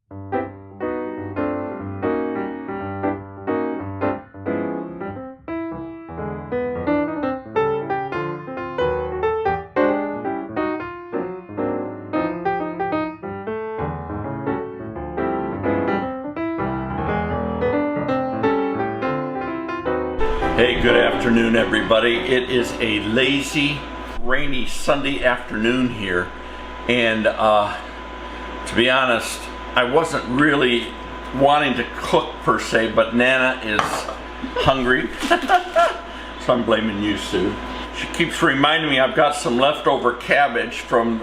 Hey, good afternoon everybody. It is a lazy, rainy Sunday afternoon here, and to be honest, I wasn't really wanting to cook per se, but Nana is hungry, so I'm blaming you, Sue. She keeps reminding me I've got some leftover cabbage from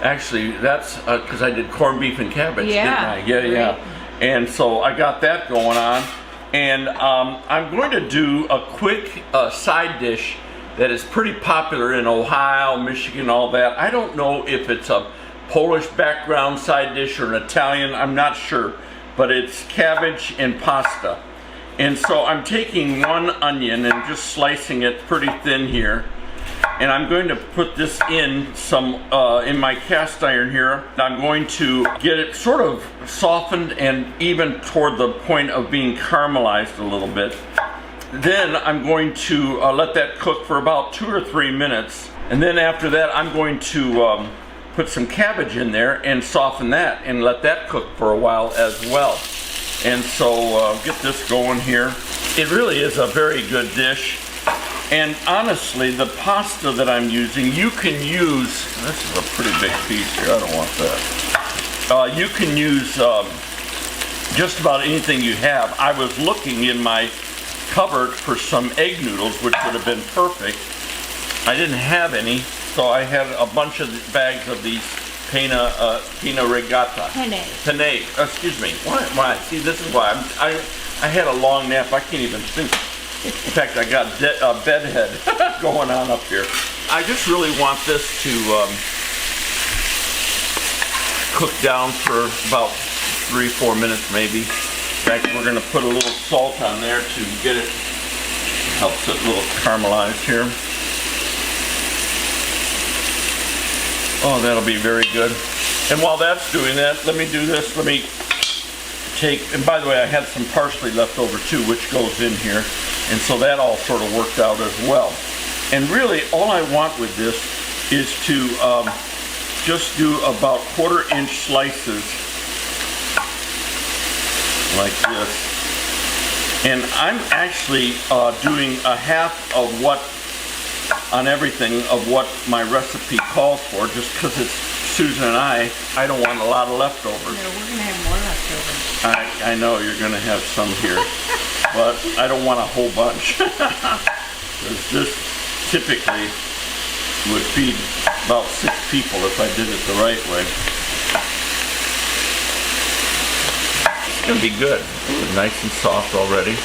actually that's because I did corned beef and cabbage, didn't I? Yeah. And so I got that going on. And I'm going to do a quick side dish that is pretty popular in Ohio, Michigan, all that. I don't know if it's a Polish background side dish or an Italian, I'm not sure. But it's cabbage and pasta. And so I'm taking one onion and just slicing it pretty thin here. And I'm going to put this in my cast iron here. I'm going to get it sort of softened and even toward the point of being caramelized a little bit. Then I'm going to let that cook for about 2 or 3 minutes. And then after that, I'm going to put some cabbage in there and soften that and let that cook for a while as well. And so get this going here. It really is a very good dish. And honestly, the pasta that I'm using, you can use, this is a pretty big piece here, I don't want that. You can use just about anything you have. I was looking in my cupboard for some egg noodles, which would have been perfect. I didn't have any, so I had a bunch of bags of these penne rigata. Penne, excuse me. Why? See, this is why. I had a long nap, I can't even think. In fact, I got a bedhead going on up here. I just really want this to cook down for about 3-4 minutes maybe. In fact, we're going to put a little salt on there to get it, helps it a little caramelized here. Oh, that'll be very good. And while that's doing that, let me do this. Let me take, and by the way, I had some parsley left over too, which goes in here. And so that all sort of worked out as well. And really, all I want with this is to just do about 1/4-inch slices like this. And I'm actually doing a half of what, on everything, of what my recipe calls for, just because it's Susan and I don't want a lot of leftovers. No, we're going to have more leftovers. I know you're going to have some here, but I don't want a whole bunch. Because this typically would feed about 6 people if I did it the right way. It's going to be good. It's nice and soft already.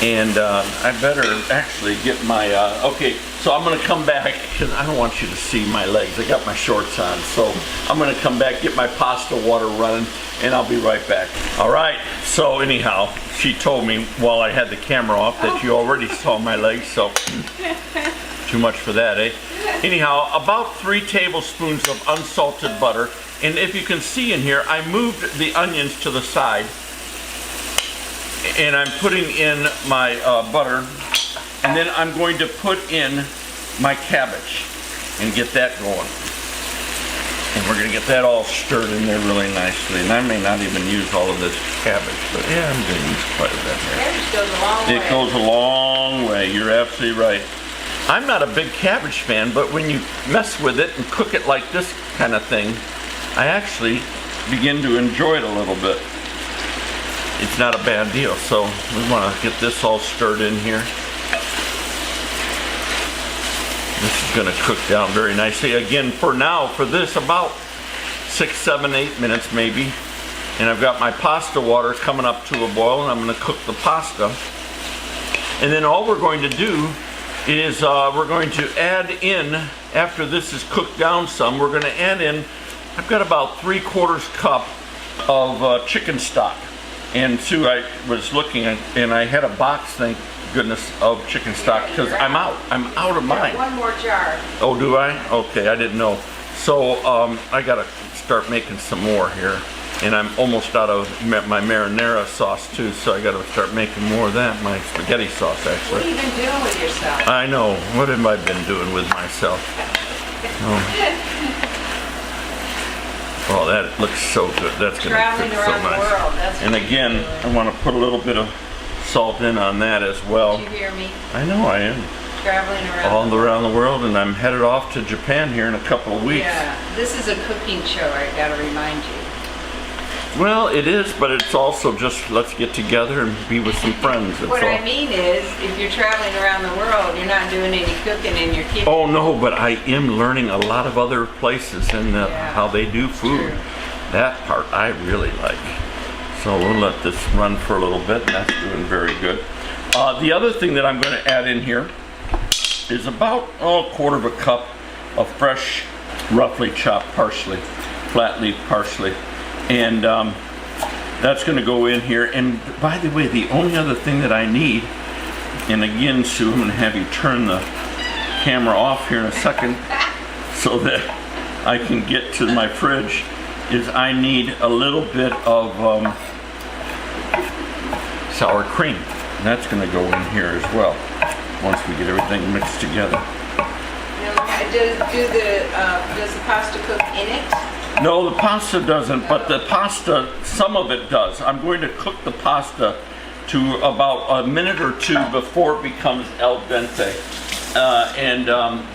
And I better actually get my, okay, so I'm going to come back, because I don't want you to see my legs. I got my shorts on, so I'm going to come back, get my pasta water running, and I'll be right back. All right, so anyhow, she told me while I had the camera off that you already saw my legs, so too much for that, eh? Anyhow, about 3 tablespoons of unsalted butter, and if you can see in here, I moved the onions to the side, and I'm putting in my butter, and then I'm going to put in my cabbage and get that going. And we're going to get that all stirred in there really nicely. And I may not even use all of this cabbage, but yeah, I'm going to use quite a bit here. Cabbage goes a long way. It goes a long way. You're absolutely right. I'm not a big cabbage fan, but when you mess with it and cook it like this kind of thing, I actually begin to enjoy it a little bit. It's not a bad deal, so we want to get this all stirred in here. This is going to cook down very nicely. Again, for now, for this, about 6, 7, 8 minutes maybe. And I've got my pasta water coming up to a boil, and I'm going to cook the pasta. And then all we're going to do is we're going to add in, after this is cooked down some, we're going to add in, I've got about 3/4 cup of chicken stock. And Sue, I was looking and I had a box, thank goodness, of chicken stock, because I'm out of mine. One more jar. Oh, do I? Okay, I didn't know. So I got a start making some more here. And I'm almost out of my marinara sauce too, so I got to start making more of that. My spaghetti sauce, actually. What have you been doing with yourself? I know. What have I been doing with myself? Oh, that looks so good. That's going to Traveling cook so around the nice. world. That's And what again, you're doing. I want to put a little bit of salt in on that as well. Did you hear me? I know I am. Traveling around. All around the world, and I'm headed off to Japan here in a couple of weeks. Yeah, this is a cooking show, I gotta remind you. Well, it is, but it's also just let's get together and be with some friends. That's What all. I mean is, if you're traveling around the world, you're not doing any cooking in your kitchen. Oh no, but I am learning a lot of other places and Yeah, how they do food. true. That part I really like. So we'll let this run for a little bit, and that's doing very good. The other thing that I'm going to add in here is about a quarter of a cup of fresh, roughly chopped parsley, flat leaf parsley. And that's going to go in here. And by the way, the only other thing that I need, and again, Sue, I'm going to have you turn the camera off here in a second so that I can get to my fridge, is I need a little bit of sour cream. And that's going to go in here as well once we get everything mixed together. Now, does the pasta cook in it? No, the pasta doesn't, but the pasta, some of it does. I'm going to cook the pasta to about a minute or two before it becomes al dente.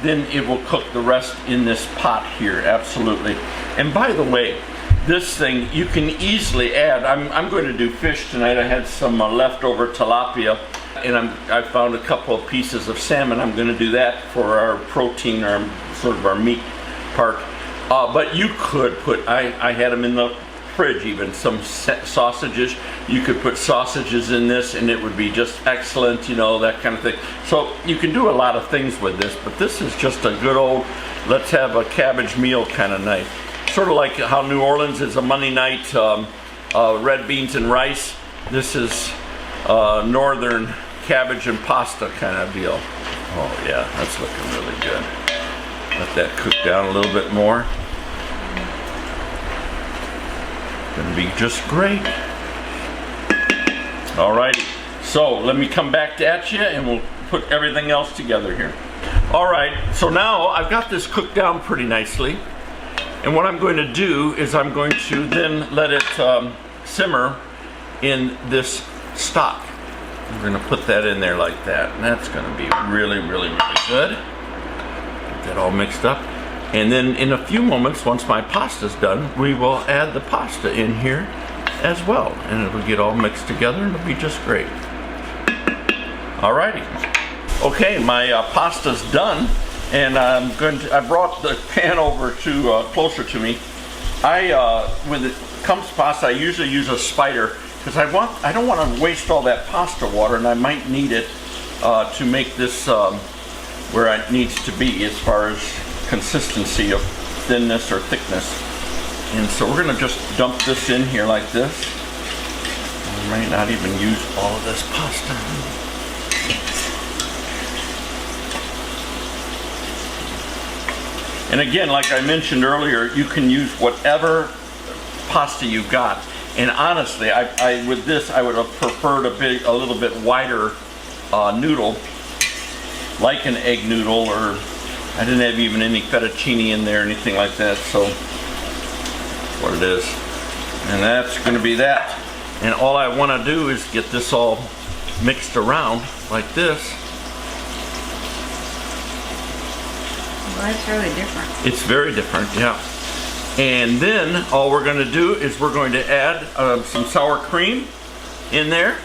Then it will cook the rest in this pot here, absolutely. And by the way, this thing you can easily add. I'm going to do fish tonight. I had some leftover tilapia, and I found a couple of pieces of salmon. I'm going to do that for our protein, or sort of our meat part. But you could put, I had them in the fridge even, some sausages. You could put sausages in this and it would be just excellent, you know, that kind of thing. So you can do a lot of things with this, but this is just a good old, let's have a cabbage meal kind of night. Sort of like how New Orleans is a Monday night, red beans and rice. This is northern cabbage and pasta kind of deal. Oh yeah, that's looking really good. Let that cook down a little bit more. Gonna be just great. Alrighty, so let me come back at you and we'll put everything else together here. Alright, so now I've got this cooked down pretty nicely. And what I'm going to do is I'm going to then let it simmer in this stock. We're gonna put that in there like that. And that's gonna be really, really, really good. That all mixed up, and then in a few moments, once my pasta's done, we will add the pasta in here as well, and it'll get all mixed together and it'll be just great. Alrighty, okay, my pasta's done, and I brought the pan over to closer to me. When it comes to pasta, I usually use a spider because I don't want to waste all that pasta water, and I might need it to make this where it needs to be as far as consistency of thinness or thickness. And so we're going to just dump this in here like this. We might not even use all of this pasta. And again, like I mentioned earlier, you can use whatever pasta you've got. And honestly, with this, I would have preferred a little bit wider noodle, like an egg noodle, or I didn't have even any fettuccine in there, anything like that, so that's what it is. And that's going to be that. And all I want to do is get this all mixed around like this. Well, it's really different. It's very different, yeah. And then all we're going to do is we're going to add some sour cream in there.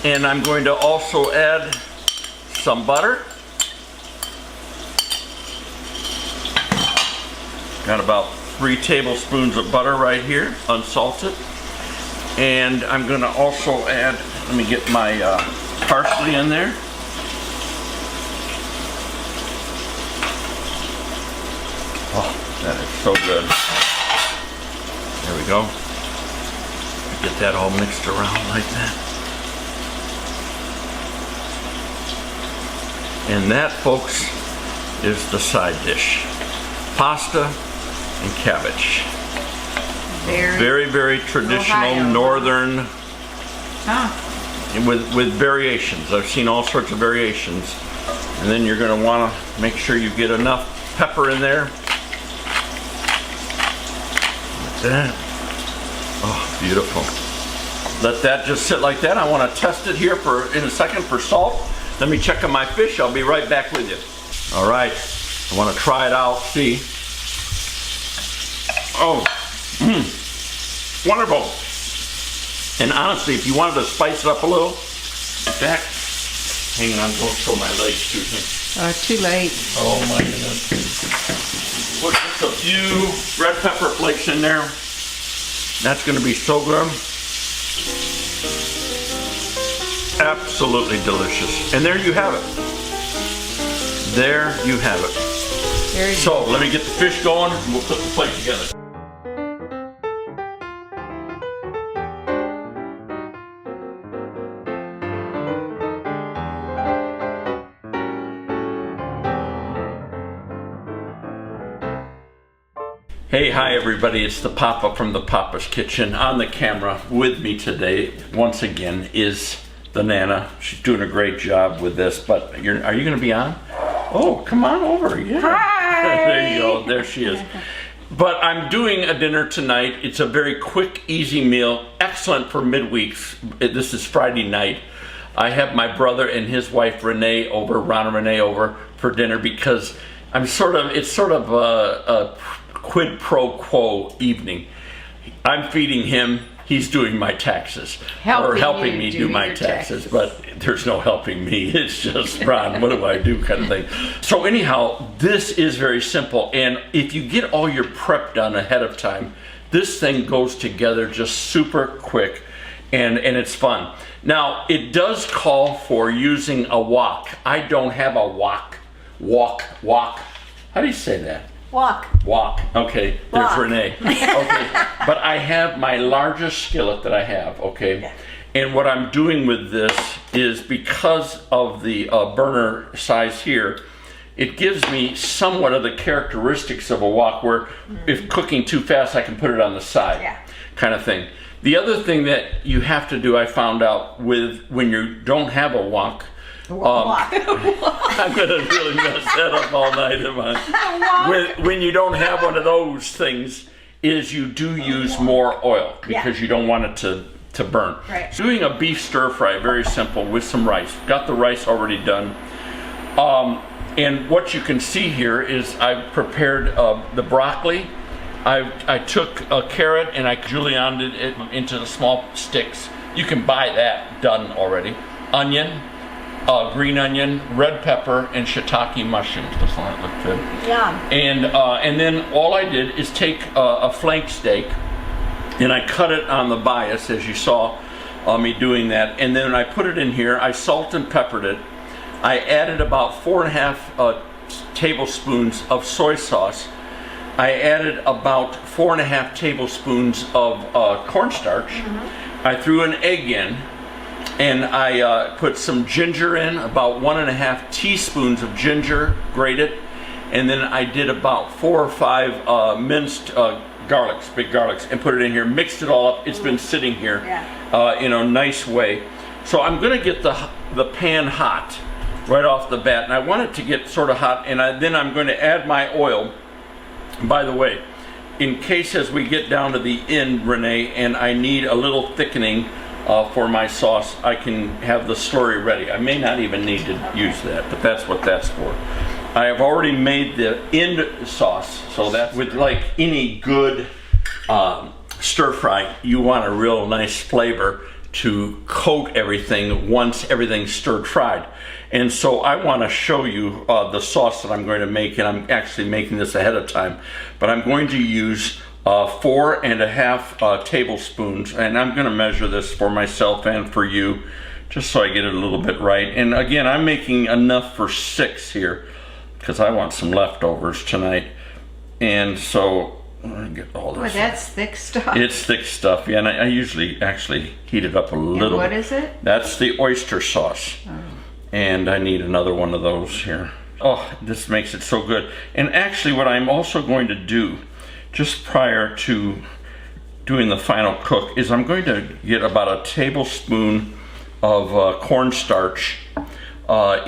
And I'm going to also add some butter. Got about 3 tablespoons of butter right here, unsalted. And I'm going to also add, let me get my parsley in there. Oh, that is so good. There we go. Get that all mixed around like that. And that, folks, is the side dish. Pasta and cabbage. Very, very traditional Ohio. northern, huh. with variations. I've seen all sorts of variations. And then you're going to want to make sure you get enough pepper in there. Like that. Oh, beautiful. Let that just sit like that. I want to test it here in a second for salt. Let me check on my fish. I'll be right back with you. All right. I want to try it out. See. Oh, wonderful. And honestly, if you wanted to spice it up a little, in fact, hang on, don't show my legs too much. Too late. Oh my goodness. Put just a few red pepper flakes in there. That's going to be so good. Absolutely delicious. And there you have it. There you have it. So let me get the fish going and we'll put the plate together. Hey, hi everybody, it's the Papa from the Papa's Kitchen. On the camera with me today, once again, is the Nana. She's doing a great job with this, but are you going to be on? Oh, come on over, yeah. Hi! There you go, there she is. But I'm doing a dinner tonight. It's a very quick, easy meal, excellent for midweeks. This is Friday night. I have my brother and his wife Ron and Renee over for dinner because it's sort of a quid pro quo evening. I'm feeding him, he's doing my taxes. Helping me do my taxes, but there's no helping me. It's just, Ron, what do I do kind of thing. So anyhow, this is very simple, and if you get all your prep done ahead of time, this thing goes together just super quick, and it's fun. Now, it does call for using a wok. I don't have a wok. Wok. How do you say that? Wok. Okay, there's Wok. Renee. Okay, but I have my largest skillet that I have, okay? Yeah. And what I'm doing with this is because of the burner size here, it gives me somewhat of the characteristics of a wok where if cooking too fast, I can put it on the side, kind of thing. The other thing that you have to do, I found out, when you don't have a wok, I'm gonna really mess that up all night, am I? When you don't have one of those things, is you do use more oil because you don't want it to burn. Right. So doing a beef stir fry, very simple, with some rice. Got the rice already done. And what you can see here is I've prepared the broccoli. I took a carrot and I julienned it into the small sticks. You can buy that done already. Onion. Green onion, red pepper, and shiitake mushrooms. Doesn't that look good? Yum. And then all I did is take a flank steak, and I cut it on the bias, as you saw me doing that. And then I put it in here. I salt and peppered it. I added about 4.5 tablespoons of soy sauce. I added about 4.5 tablespoons of cornstarch. I threw an egg in. And I put some ginger in, about 1.5 teaspoons of ginger, grated, and then I did about 4 or 5 minced garlics, big garlics, and put it in here, mixed it all up. It's been sitting here in a nice way. So I'm going to get the pan hot right off the bat, and I want it to get sort of hot, and then I'm going to add my oil. By the way, in case as we get down to the end, Renee, and I need a little thickening for my sauce, I can have the slurry ready. I may not even need to use that, but that's what that's for. I have already made the end sauce, so that with like any good stir fry, you want a real nice flavor to coat everything once everything's stir fried. And so I want to show you the sauce that I'm going to make, and I'm actually making this ahead of time, but I'm going to use 4.5 tablespoons, and I'm going to measure this for myself and for you, just so I get it a little bit right. And again, I'm making enough for 6 here, because I want some leftovers tonight. And so, let me get all this. Boy, that's thick stuff. It's thick stuff, yeah, and I usually actually heat it up a little. And what is it? That's the oyster sauce. And I need another one of those here. Oh, this makes it so good. And actually what I'm also going to do just prior to doing the final cook is I'm going to get about a tablespoon of cornstarch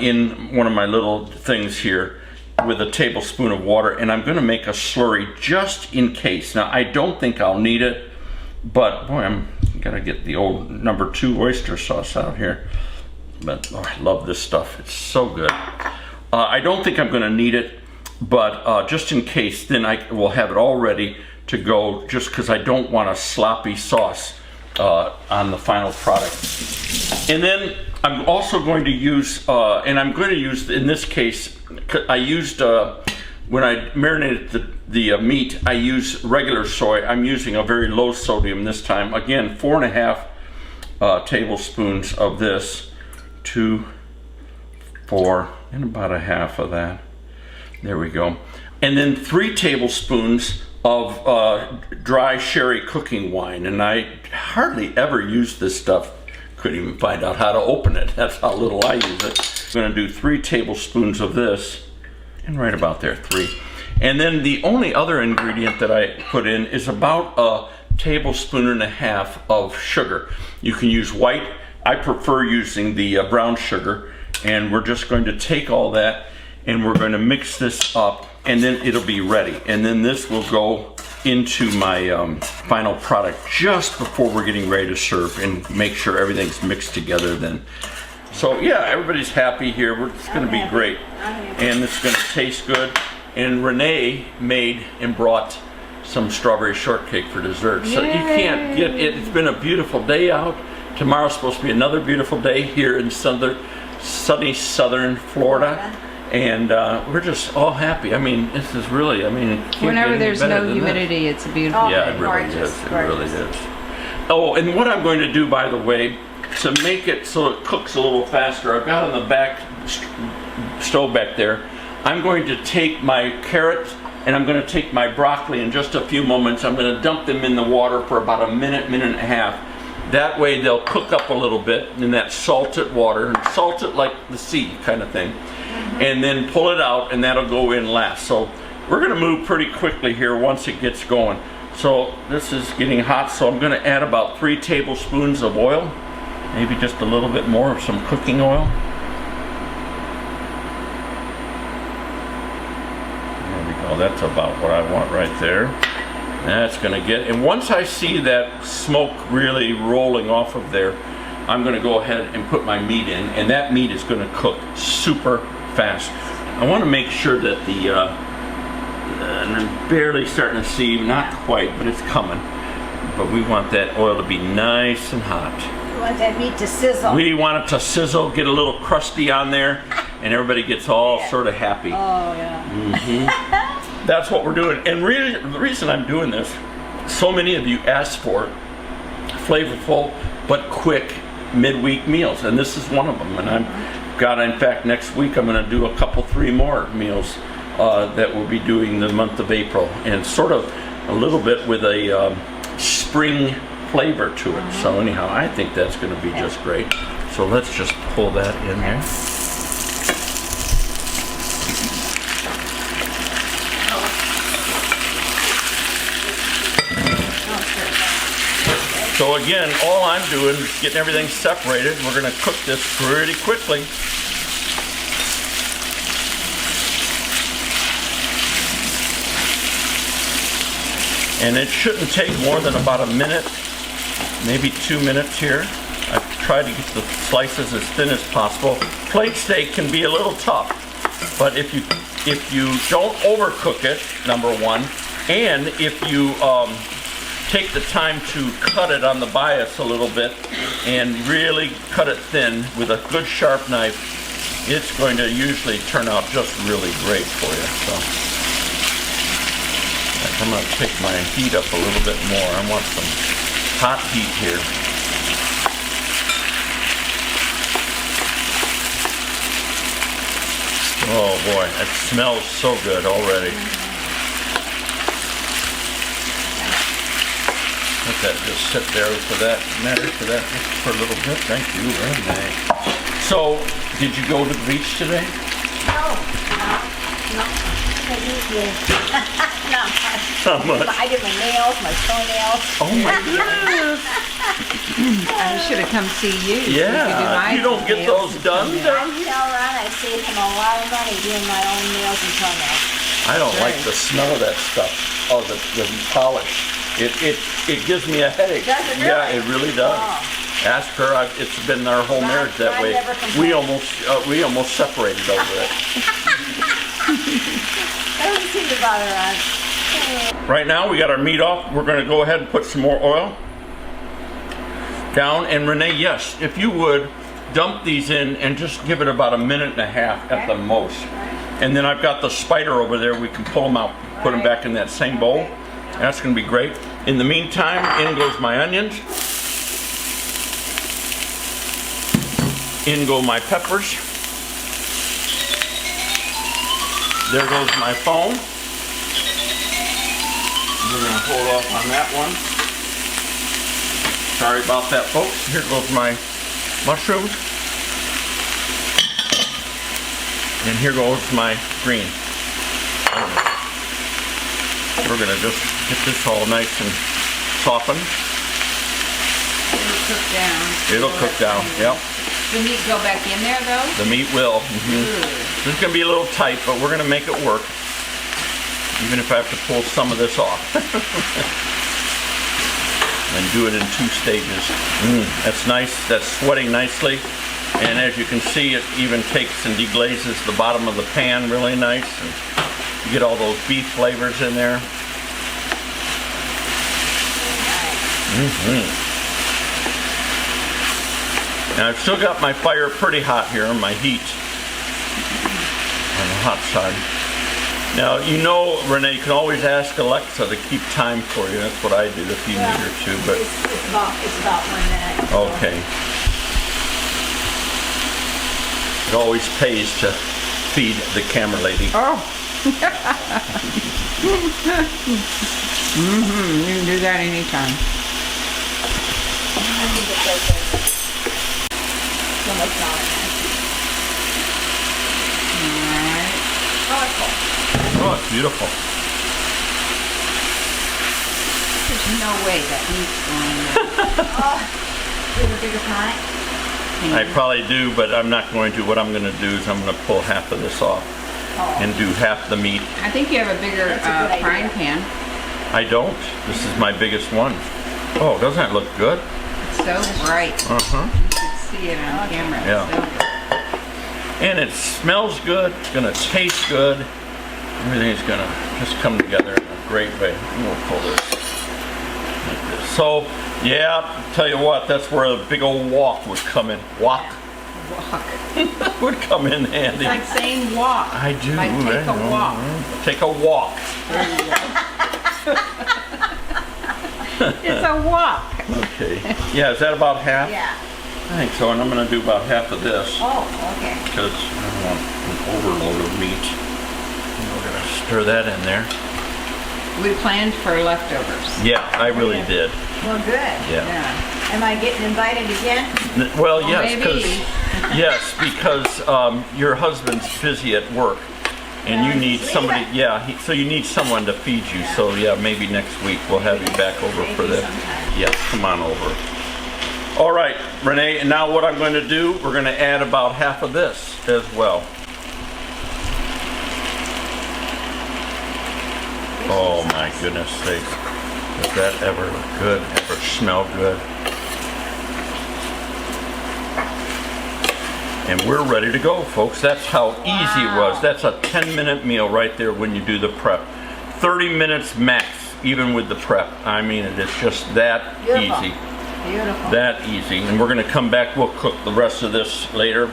in one of my little things here with a tablespoon of water, and I'm going to make a slurry just in case. Now, I don't think I'll need it, but boy, I'm gonna get the old number 2 oyster sauce out here. But oh, I love this stuff. It's so good. I don't think I'm gonna need it, but just in case, then I will have it all ready to go, just because I don't want a sloppy sauce on the final product. And then I'm also going to use, and I'm going to use, in this case, I used, when I marinated the meat, I use regular soy. I'm using a very low sodium this time. Again, 4.5 tablespoons of this, 2, 4, and about a half of that. There we go. And then 3 tablespoons of dry sherry cooking wine. And I hardly ever use this stuff. Couldn't even find out how to open it. That's how little I use it. I'm gonna do 3 tablespoons of this, and right about there, 3. And then the only other ingredient that I put in is about a tablespoon and a half of sugar. You can use white. I prefer using the brown sugar. And we're just going to take all that and we're going to mix this up, and then it'll be ready. And then this will go into my final product just before we're getting ready to serve, and make sure everything's mixed together then. So yeah, everybody's happy here. It's going to be great. And it's going to taste good. And Renee made and brought some strawberry shortcake for dessert. So you can't get it. It's been a beautiful day out. Tomorrow's supposed to be another beautiful day here in sunny southern Florida. And we're just all happy. I mean, this is really, I mean, whenever there's no humidity, it's a beautiful day. Yeah, it really is. It really is. Oh, and what I'm going to do, by the way, to make it so it cooks a little faster, I've got on the back stove back there, I'm going to take my carrots and I'm going to take my broccoli in just a few moments. I'm going to dump them in the water for about a minute, minute and a half. That way they'll cook up a little bit in that salted water, and salt it like the sea kind of thing. And then pull it out, and that'll go in last. So we're going to move pretty quickly here once it gets going. So this is getting hot, so I'm going to add about 3 tablespoons of oil, maybe just a little bit more of some cooking oil. There we go. That's about what I want right there. That's going to get, and once I see that smoke really rolling off of there, I'm going to go ahead and put my meat in, and that meat is going to cook super fast. I want to make sure that and I'm barely starting to see, not quite, but it's coming. But we want that oil to be nice and hot. We want that meat to sizzle. We want it to sizzle, get a little crusty on there, and everybody gets all sort of happy. Oh, yeah. That's what we're doing. And really, the reason I'm doing this, so many of you asked for flavorful but quick midweek meals, and this is one of them. And in fact, next week I'm going to do a couple, 3 more meals that we'll be doing the month of April, and sort of a little bit with a spring flavor to it. So anyhow, I think that's going to be just great. So let's just pull that in there. So again, all I'm doing is getting everything separated. We're going to cook this pretty quickly. And it shouldn't take more than about a minute, maybe 2 minutes here. I've tried to get the slices as thin as possible. Plate steak can be a little tough, but if you don't overcook it, number one, and if you take the time to cut it on the bias a little bit and really cut it thin with a good sharp knife, it's going to usually turn out just really great for you. So I'm going to pick my heat up a little bit more. I want some hot heat here. Oh boy, it smells so good already. Let that just sit there for that matter, for a little bit. Thank you, Renee. So, did you go to the beach today? No. I usually. Not much. Not much. I did my nails, my toenails. Oh my goodness. I should have come see you. so we could do Yeah, my you don't get nails those and done, toenails. You know, Ron, I saved him a lot of money doing my own nails and toenails. I don't like the smell of that stuff. Oh, the polish. It gives me a headache. Does it really? Yeah, it really does. Oh. Ask her. It's been our whole marriage that I way. never complained. We almost separated over it. That doesn't seem to bother us. Right now, we got our meat off. We're going to go ahead and put some more oil down. And Renee, yes, if you would dump these in and just give it about a minute and a half at the most. And then I've got the spider over there. We can pull them out, put them back in that same bowl. That's going to be great. In the meantime, in goes my onions. In go my peppers. There goes my foam. We're going to hold off on that one. Sorry about that, folks. Here goes my mushrooms. And here goes my green. We're going to just get this all nice and softened. It'll cook down. It'll cook down, yep. The meat go back in there though? The meat will. This is going to be a little tight, but we're going to make it work. Even if I have to pull some of this off. And do it in 2 stages. That's nice. That's sweating nicely. And as you can see, it even takes and deglazes the bottom of the pan really nice. And you get all those beef flavors in there. Now I've still got my fire pretty hot here, my heat on the hot side. Now, you know, Renee, you can always ask Alexa to keep time for you. That's what I do if you need her to, but... It's about 1 minute. Okay. It always pays to feed the camera lady. Oh. You can do that anytime. I think it's okay. So much on it. Alright. Colorful. Oh, it's beautiful. There's no way that meat's going in there. Oh, do a bigger pie? I probably do, but I'm not going to. What I'm going to do is I'm going to pull half of this off and do half the meat. I think you have a bigger That's a good frying idea. pan. I don't. This is my biggest one. Oh, doesn't that look good? It's so bright. Uh-huh. You can see it on camera. It's Yeah. so good. And it smells good. It's going to taste good. Everything's going to just come together in a great way. And we'll pull this like this. So, yeah, tell you what, that's where a big old wok would come in. Wok Walk. would come in handy. It's like saying walk. I do. Like take a walk. Take a walk. It's a walk. Okay. Yeah, is that about half? Yeah. I think so, and I'm going to do about half of this Oh, okay. because I don't want an overload of meat. And we're going to stir that in there. We planned for leftovers. Yeah, I really did. Well, good. Yeah. Yeah. Am I getting invited again? Well, Well, yes, maybe. because your husband's busy at work, and you Yeah, need he's somebody. leaving. Yeah, so you need someone to feed you. So yeah, maybe next week we'll have you back over for Maybe that. sometime. Yes, come on over. All right, Renee. And now what I'm going to do? We're going to add about half of this as well. Oh my goodness sakes. Does that ever look good? Ever smell good? And we're ready to go, folks. That's how easy it was. That's a 10-minute meal right there when you do the prep. 30 minutes max, even with the prep. I mean, it is just that Beautiful. easy. Beautiful. That easy. And we're going to come back. We'll cook the rest of this later.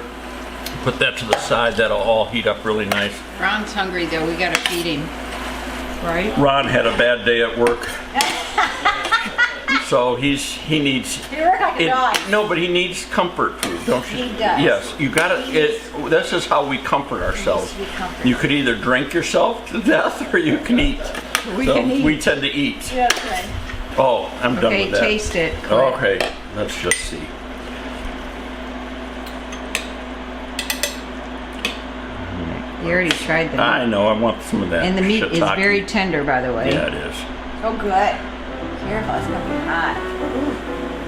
Put that to the side. That'll all heat up really nice. Ron's hungry though. We gotta feed him. Right? Ron had a bad day at work. So he needs You work like a dog. no, but he needs comfort food, don't you? He does. Yes, you gotta. This is how we comfort ourselves. We comfort. You could either drink yourself to death, or you can eat. We So can eat. we tend to eat. Yeah, that's right. Oh, I'm done Okay, with that. taste it. quick. Okay, let's just see. You already tried the meat. I know, I want some of that. And the meat is shiitake. very tender, by the way. Yeah, it is. Oh, good. Careful, it's gonna be hot.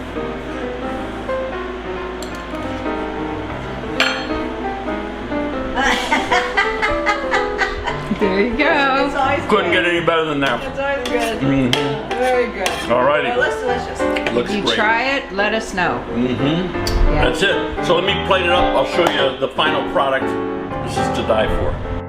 There you go. It's always Couldn't good. get any better than that. It's always good. Mhm. Very good. Alrighty. It looks delicious. Looks If you great. try it, let us know. Mm-hmm. Yeah. That's it. So let me plate it up. I'll show you the final product. This is to die for.